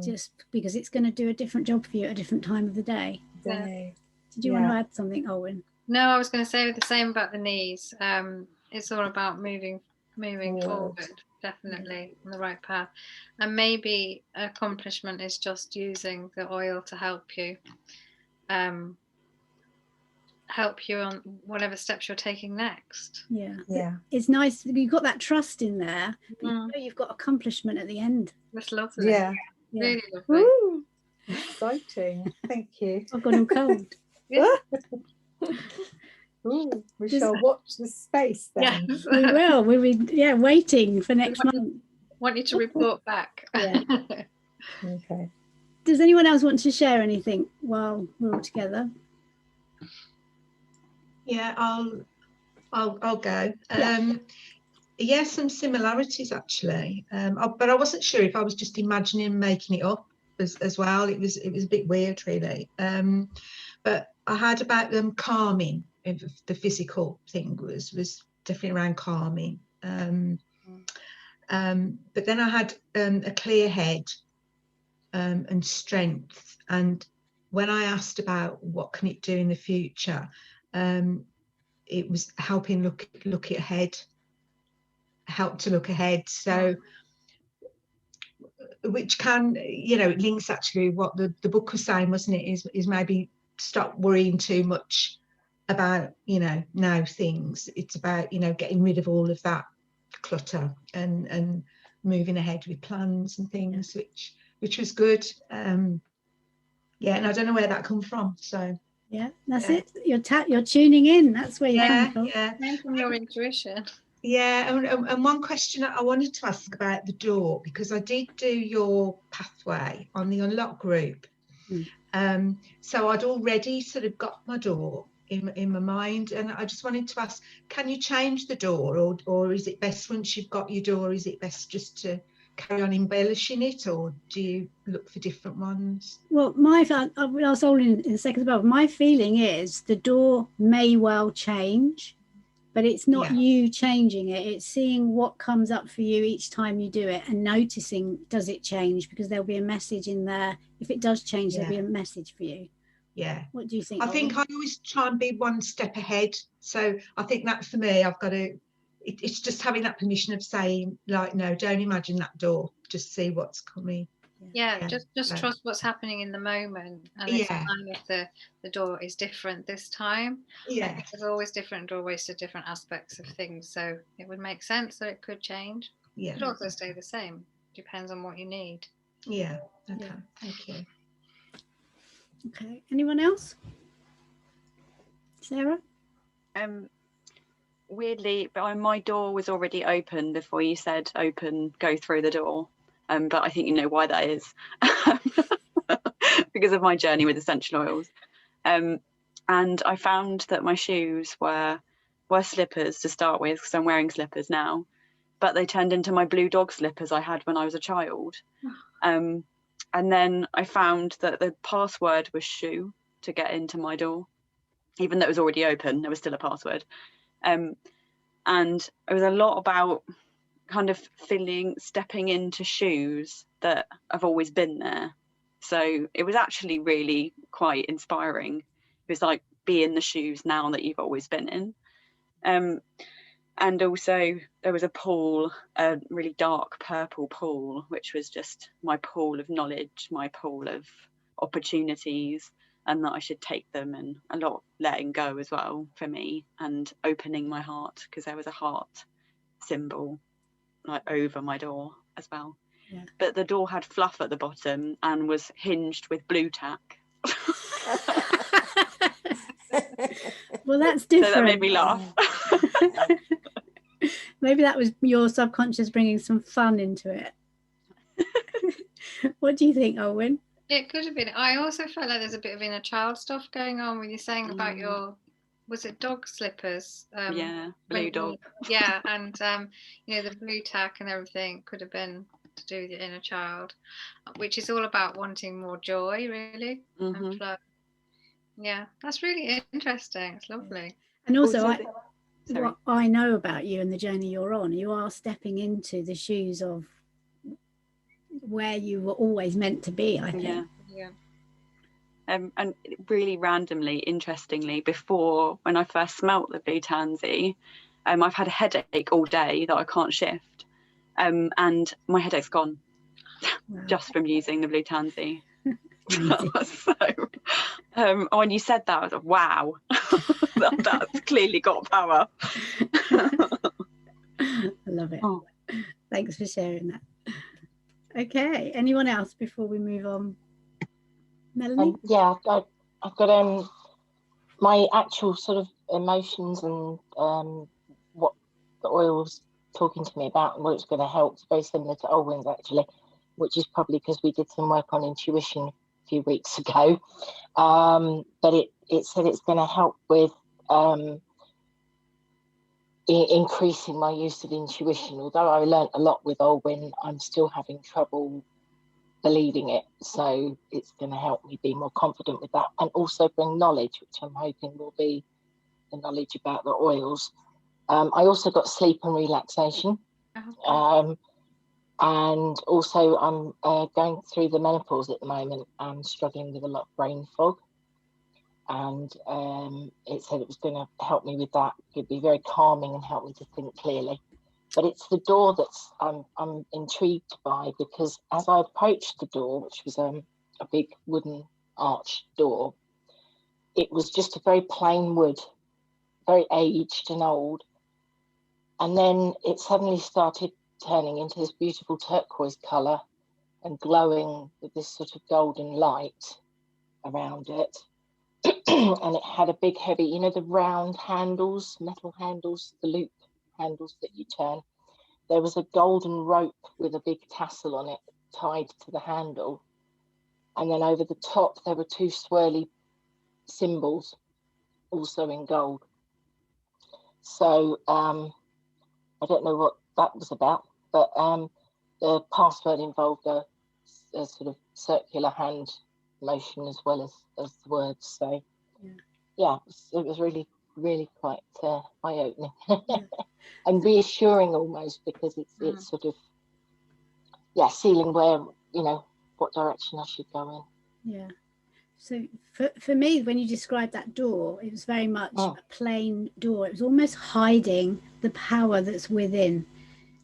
just because it's going to do a different job for you at a different time of the day. Did you want to add something, Olwen? No, I was going to say the same about the knees. It's all about moving forward, definitely on the right path. And maybe accomplishment is just using the oil to help you. And help you on whatever steps you're taking next. Yeah. It's nice. You've got that trust in there. But you know you've got accomplishment at the end. That's lovely. Yeah. Really lovely. Woo! Exciting. Thank you. I've gone all cold. Ooh, we shall watch the space then. Yes. We will. We'll be waiting for next month. Want you to report back. Yeah. Okay. Does anyone else want to share anything while we're all together? Yeah, I'll go. Yeah, some similarities actually, but I wasn't sure if I was just imagining making it up as well. It was a bit weird really, but I had about them calming. The physical thing was definitely around calming, but then I had a clear head and strength. And when I asked about what can it do in the future, it was helping look ahead, help to look ahead. So, which can, it links actually what the book was saying, wasn't it? Is maybe stop worrying too much about, now things. It's about, getting rid of all of that clutter and moving ahead with plans and things, which was good. Yeah, and I don't know where that come from. So yeah, that's it. You're tuning in. That's where you're coming from. Yeah, from your intuition. Yeah, and one question I wanted to ask about the door, because I did do your pathway on the Unlock group. So I'd already sort of got my door in my mind, and I just wanted to ask, can you change the door, or is it best once you've got your door, is it best just to carry on embellishing it, or do you look for different ones? Well, I'll solve in a second about. My feeling is the door may well change, but it's not you changing it. It's seeing what comes up for you each time you do it and noticing, does it change? Because there'll be a message in there. If it does change, there'll be a message for you. Yeah. What do you think? I think I always try and be one step ahead. So I think that for me, I've got to, it's just having that permission of saying, like, no, don't imagine that door. Just see what's coming. Yeah, just trust what's happening in the moment, and it's fine if the door is different this time. Yeah, there's always different doorways to different aspects of things, so it would make sense that it could change. It could also stay the same. Depends on what you need. Yeah. Okay. Thank you. Okay. Anyone else? Sarah? Weirdly, but my door was already open before you said open, go through the door. But I think you know why that is, because of my journey with essential oils. And I found that my shoes were slippers to start with, because I'm wearing slippers now, but they turned into my blue dog slippers I had when I was a child. And then I found that the password was shoe to get into my door, even though it was already open, there was still a password. And it was a lot about kind of stepping into shoes that have always been there. So it was actually really quite inspiring. It was like, be in the shoes now that you've always been in. And also there was a pool, a really dark purple pool, which was just my pool of knowledge, my pool of opportunities, and that I should take them, and a lot of letting go as well for me, and opening my heart, because there was a heart symbol like over my door as well. But the door had fluff at the bottom and was hinged with blue tack. Well, that's different. So that made me laugh. Maybe that was your subconscious bringing some fun into it. What do you think, Owen? It could have been. I also felt like there's a bit of inner child stuff going on when you're saying about your, was it dog slippers? Blue dog. And the blue tack and everything could have been to do with your inner child, which is all about wanting more joy, really, and flow. Yeah, that's really interesting. It's lovely. And also what I know about you and the journey you're on, you are stepping into the shoes of where you were always meant to be, I think. And really randomly, interestingly, before, when I first smelt the blue tansy, I've had a headache all day that I can't shift, and my headache's gone just from using the blue tansy. So when you said that, I was like, wow, that's clearly got power. I love it. Oh. Thanks for sharing that. Okay, anyone else before we move on? Melanie? Yeah, I've got my actual sort of emotions and what the oil's talking to me about and what it's going to help. It's very similar to Olwen's actually, which is probably because we did some work on intuition a few weeks ago. But it said it's going to help with increasing my use of intuition. Although I learned a lot with Olwen, I'm still having trouble believing it. So it's going to help me be more confident with that, and also bring knowledge, which I'm hoping will be the knowledge about the oils. I also got sleep and relaxation. Okay. And also I'm going through the menopause at the moment. I'm struggling with a lot of brain fog. And it said it was going to help me with that. It'd be very calming and help me to think clearly. But it's the door that's I'm intrigued by, because as I approached the door, which was a big wooden arched door, it was just a very plain wood, very aged and old. And then it suddenly started turning into this beautiful turquoise colour and glowing with this sort of golden light around it. And it had a big heavy, you know, the round handles, metal handles, the loop handles that you turn. There was a golden rope with a big tassel on it tied to the handle. And then over the top, there were two swirly symbols, also in gold. So I don't know what that was about, but the password involved a sort of circular hand motion as well as the words. So yeah, it was really, really quite eye-opening and reassuring almost, because it's sort of, sealing where, you know, what direction I should go in. Yeah. So for me, when you described that door, it was very much a plain door. It was almost hiding the power that's within.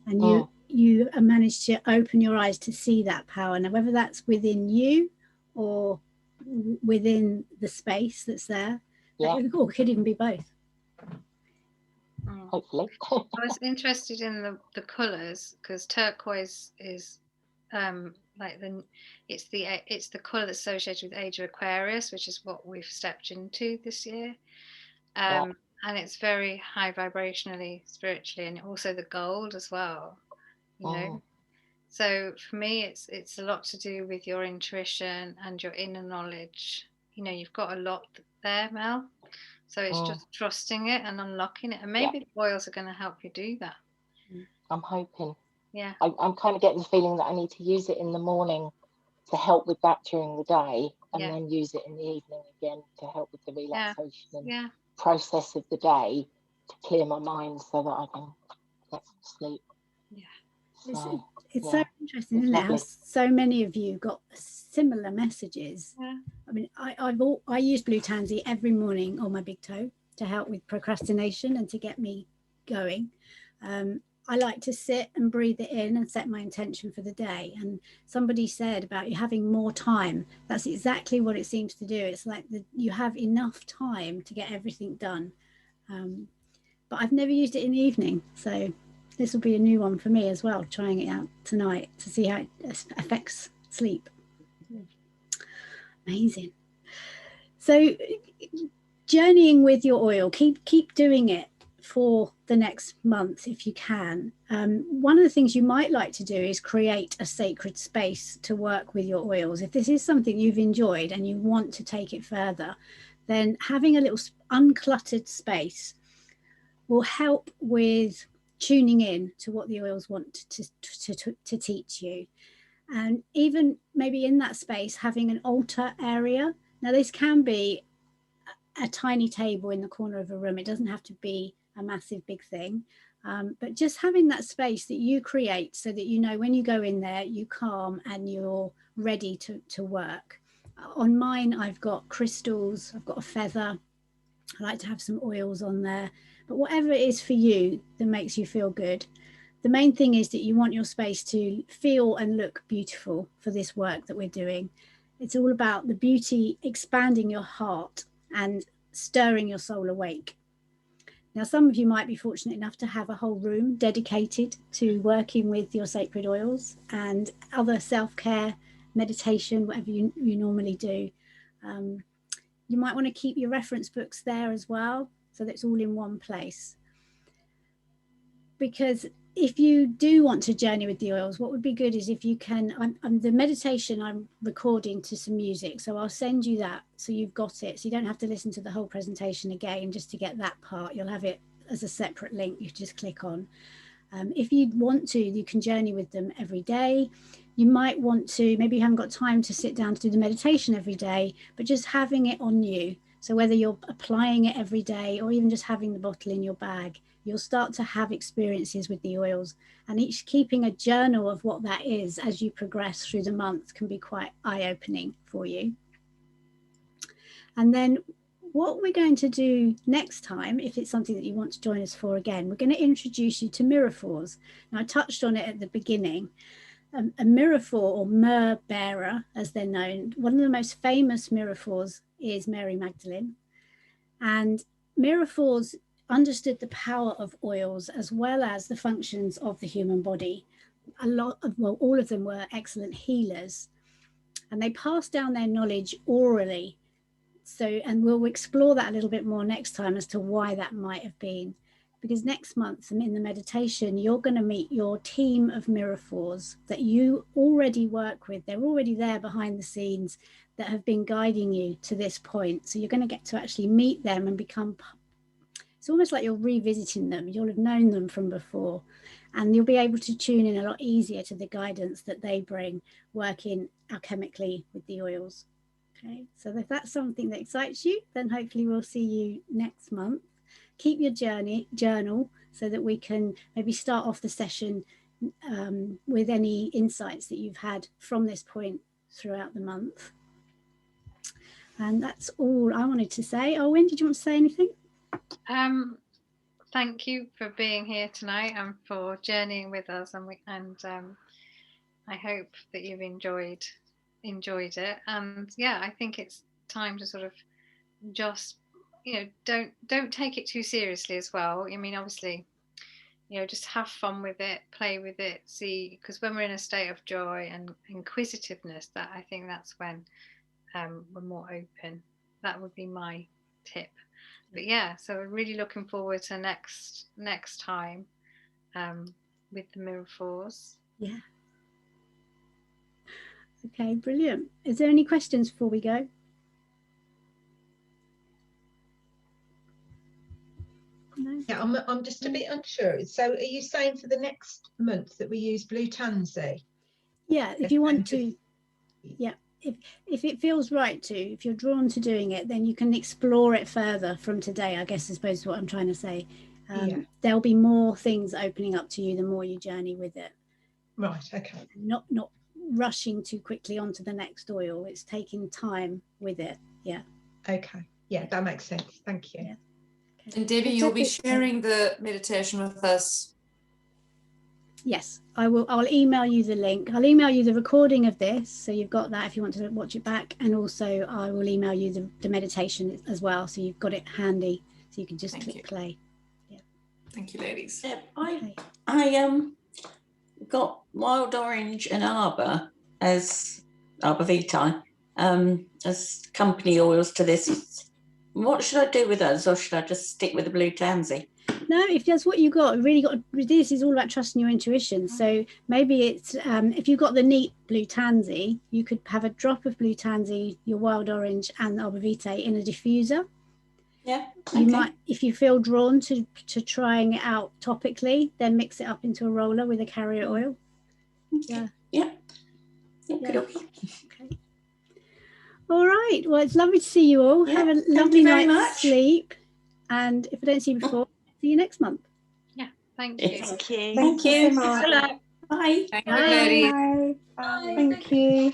And you managed to open your eyes to see that power. Now, whether that's within you or within the space that's there, or could even be both. Hopefully. I was interested in the colours, because turquoise is it's the colour that's associated with Age of Aquarius, which is what we've stepped into this year. And it's very high vibrationally, spiritually, and also the gold as well, you know. So for me, it's a lot to do with your intuition and your inner knowledge. You know, you've got a lot there, Mel. So it's just trusting it and unlocking it, and maybe the oils are going to help you do that. I'm hoping. Yeah. I'm kind of getting the feeling that I need to use it in the morning to help with that during the day, and then use it in the evening again to help with the relaxation and process of the day, to clear my mind so that I can get some sleep. Yeah. So, it's so interesting, isn't it? How so many of you got similar messages. Yeah. I mean, I use blue tansy every morning on my big toe to help with procrastination and to get me going. I like to sit and breathe it in and set my intention for the day. And somebody said about you having more time. That's exactly what it seems to do. It's like you have enough time to get everything done. But I've never used it in the evening. So this will be a new one for me as well, trying it out tonight to see how it affects sleep. Amazing. So journeying with your oil, keep doing it for the next month if you can. One of the things you might like to do is create a sacred space to work with your oils. If this is something you've enjoyed and you want to take it further, then having a little uncluttered space will help with tuning in to what the oils want to teach you. And even maybe in that space, having an altar area. Now, this can be a tiny table in the corner of a room. It doesn't have to be a massive big thing, but just having that space that you create so that you know when you go in there, you calm and you're ready to work. On mine, I've got crystals, I've got a feather. I like to have some oils on there, but whatever it is for you that makes you feel good. The main thing is that you want your space to feel and look beautiful for this work that we're doing. It's all about the beauty, expanding your heart and stirring your soul awake. Now, some of you might be fortunate enough to have a whole room dedicated to working with your sacred oils and other self-care, meditation, whatever you normally do. You might want to keep your reference books there as well, so that it's all in one place. Because if you do want to journey with the oils, what would be good is if you can, the meditation I'm recording to some music, so I'll send you that so you've got it, so you don't have to listen to the whole presentation again just to get that part. You'll have it as a separate link you just click on. If you want to, you can journey with them every day. You might want to, maybe you haven't got time to sit down to do the meditation every day, but just having it on you. So whether you're applying it every day or even just having the bottle in your bag, you'll start to have experiences with the oils, and each keeping a journal of what that is as you progress through the month can be quite eye-opening for you. And then what we're going to do next time, if it's something that you want to join us for again, we're going to introduce you to miraphors. Now, I touched on it at the beginning. A miraphor, or myrrh bearer as they're known, one of the most famous miraphors is Mary Magdalene. And miraphors understood the power of oils as well as the functions of the human body. All of them were excellent healers, and they passed down their knowledge orally. So, and we'll explore that a little bit more next time as to why that might have been. Because next month in the meditation, you're going to meet your team of miraphors that you already work with. They're already there behind the scenes that have been guiding you to this point. So you're going to get to actually meet them and become, it's almost like you're revisiting them. You'll have known them from before, and you'll be able to tune in a lot easier to the guidance that they bring working alchemically with the oils. Okay, so if that's something that excites you, then hopefully we'll see you next month. Keep your journal so that we can maybe start off the session with any insights that you've had from this point throughout the month. And that's all I wanted to say. Owen, did you want to say anything? Thank you for being here tonight and for journeying with us, and I hope that you've enjoyed it. And yeah, I think it's time to sort of just, don't take it too seriously as well. I mean, obviously, just have fun with it, play with it, see, because when we're in a state of joy and inquisitiveness, that I think that's when we're more open. That would be my tip. But yeah, so we're really looking forward to next time with the miraphors. Yeah. Okay, brilliant. Is there any questions before we go? No? Yeah, I'm just a bit unsure. So are you saying for the next month that we use blue tansy? Yeah, if you want to. Yeah. If it feels right to, if you're drawn to doing it, then you can explore it further from today, I guess, I suppose is what I'm trying to say. There'll be more things opening up to you the more you journey with it. Right, okay. Not rushing too quickly onto the next oil. It's taking time with it. Yeah. Okay. Yeah, that makes sense. Thank you. Yeah. Okay. And Debbie, you'll be sharing the meditation with us. Yes, I will. I'll email you the link. I'll email you the recording of this, so you've got that if you want to watch it back. And also, I will email you the meditation as well, so you've got it handy, so you can just click play. Yeah. Thank you, ladies. I got wild orange and arbor as arbor vitae as company oils to this. What should I do with those, or should I just stick with the blue tansy? No, if that's what you got, really got. This is all about trusting your intuition. So maybe it's if you've got the neat blue tansy, you could have a drop of blue tansy, your wild orange, and arbor vitae in a diffuser. Yeah. Okay. You might, if you feel drawn to trying it out topically, then mix it up into a roller with a carrier oil. Okay. Yeah. Okay. All right. Well, it's lovely to see you all. Have a lovely night's sleep. And if I don't see you before, see you next month. Yeah. Thank you. Thank you so much. Bye. Bye. Thank you, ladies. Bye. Thank you.